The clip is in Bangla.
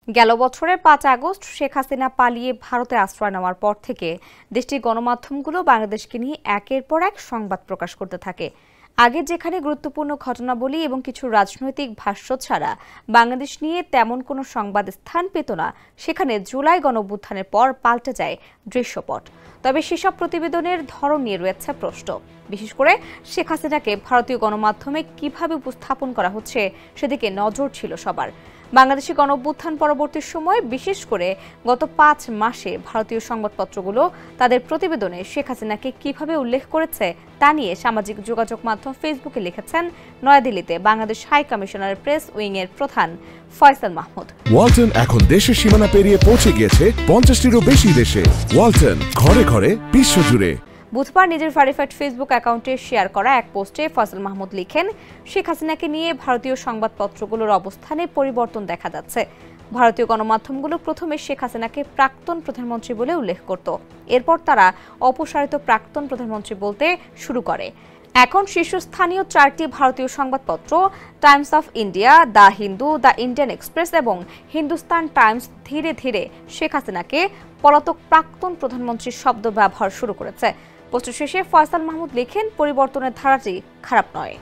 গেল বছরের ৫ আগস্ট শেখ হাসিনা পালিয়ে ভারতে আশ্রয় নেওয়ার পর থেকে দেশটির গণমাধ্যমগুলো বাংলাদেশকে নিয়ে একের পর এক সংবাদ প্রকাশ করতে থাকে। আগে যেখানে গুরুত্বপূর্ণ ঘটনাবলী এবং কিছু রাজনৈতিক ভাষ্য ছাড়া বাংলাদেশ নিয়ে তেমন কোনো সংবাদ স্থান পেত না, সেখানে জুলাই গণঅভ্যুত্থানের পর পাল্টে যায় দৃশ্যপট। তবে সেসব প্রতিবেদনের ধরন নিয়ে রয়েছে প্রশ্ন। বিশেষ করে শেখ হাসিনাকে ভারতীয় গণমাধ্যমে কিভাবে উপস্থাপন করা হচ্ছে সেদিকে নজর ছিল সবার। বাংলাদেশি গণঅভ্যুত্থান পরবর্তী সময়ে বিশেষ করে গত ৫ মাসে ভারতীয় সংবাদপত্রগুলো তাদের প্রতিবেদনে শেখ হাসিনাকে কিভাবে উল্লেখ করেছে তা নিয়ে সামাজিক যোগাযোগ মাধ্যম ফেসবুকে লিখেছেন নয়াদিল্লিতে Bangladesh high commissioner press wing এর প্রধান ফয়সাল মাহমুদ। ওয়ালটন এখন দেশের সীমানা পেরিয়ে পৌঁছে গিয়েছে ৫০টিরও বেশি দেশে। ওয়ালটন, ঘরে ঘরে বিশ্বজুড়ে। বুধবার নিজের ভেরিফাইড ফেসবুক অ্যাকাউন্টে শেয়ার করা এক পোস্টে ফয়সাল মাহমুদ লিখেন, শেখ হাসিনাকে নিয়ে ভারতীয় সংবাদপত্রগুলোর অবস্থানে পরিবর্তন দেখা যাচ্ছে। ভারতীয় গণমাধ্যমগুলো প্রথমে শেখ হাসিনাকে প্রাক্তন প্রধানমন্ত্রী বলে উল্লেখ করত, এরপর তারা অপসারিত প্রাক্তন প্রধানমন্ত্রী বলতে শুরু করে। এখন শীর্ষস্থানীয় 4টি ভারতীয় সংবাদপত্র Times of India, the Hindu, the Indian express এবং হিন্দুস্তান টাইমস ধীরে ধীরে শেখ হাসিনাকে পলাতক প্রাক্তন প্রধানমন্ত্রীর শব্দ ব্যবহার শুরু করেছে। পোস্টের শেষে ফয়সাল মাহমুদ লেখেন, পরিবর্তনের ধারাটি খারাপ নয়।